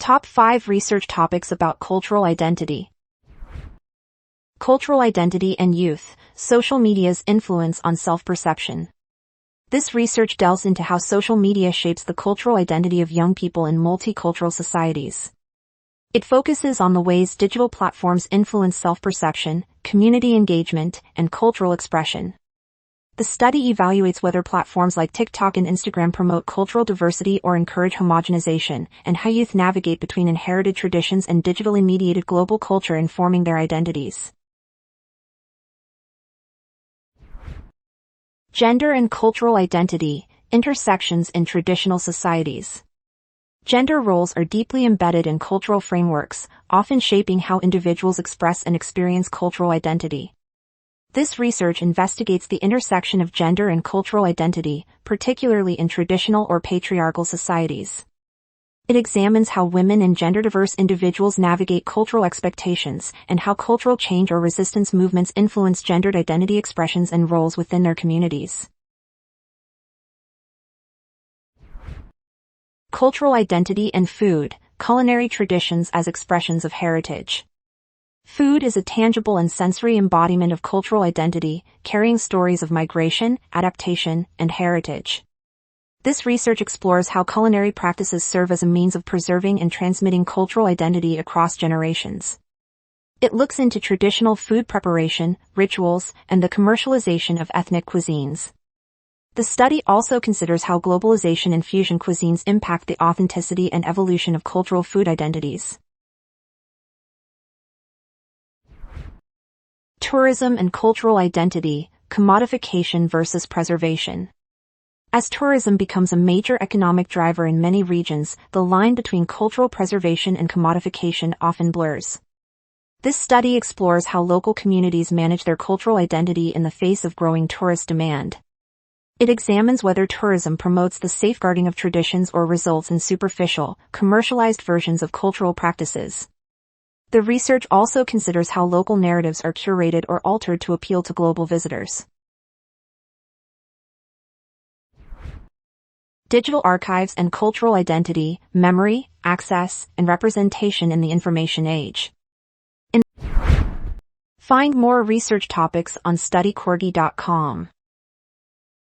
Top 5 Research Topics about Cultural Identity. Cultural Identity and Youth, Social Media's Influence on Self-Perception. This research delves into how social media shapes the cultural identity of young people in multicultural societies. It focuses on the ways digital platforms influence self-perception, community engagement, and cultural expression. The study evaluates whether platforms like TikTok and Instagram promote cultural diversity or encourage homogenization, and how youth navigate between inherited traditions and digitally mediated global culture in forming their identities. Gender and cultural identity, intersections in traditional societies. Gender roles are deeply embedded in cultural frameworks, often shaping how individuals express and experience cultural identity. This research investigates the intersection of gender and cultural identity, particularly in traditional or patriarchal societies. It examines how women and gender-diverse individuals navigate cultural expectations, and how cultural change or resistance movements influence gendered identity expressions and roles within their communities. Cultural identity and food, culinary traditions as expressions of heritage. Food is a tangible and sensory embodiment of cultural identity, carrying stories of migration, adaptation, and heritage. This research explores how culinary practices serve as a means of preserving and transmitting cultural identity across generations. It looks into traditional food preparation, rituals, and the commercialization of ethnic cuisines. The study also considers how globalization and fusion cuisines impact the authenticity and evolution of cultural food identities. Tourism and cultural identity, commodification versus preservation. As tourism becomes a major economic driver in many regions, the line between cultural preservation and commodification often blurs. This study explores how local communities manage their cultural identity in the face of growing tourist demand. It examines whether tourism promotes the safeguarding of traditions or results in superficial, commercialized versions of cultural practices. The research also considers how local narratives are curated or altered to appeal to global visitors. Digital archives and cultural identity, memory, access, and representation in the information age. Find more research topics on studycorgi.com.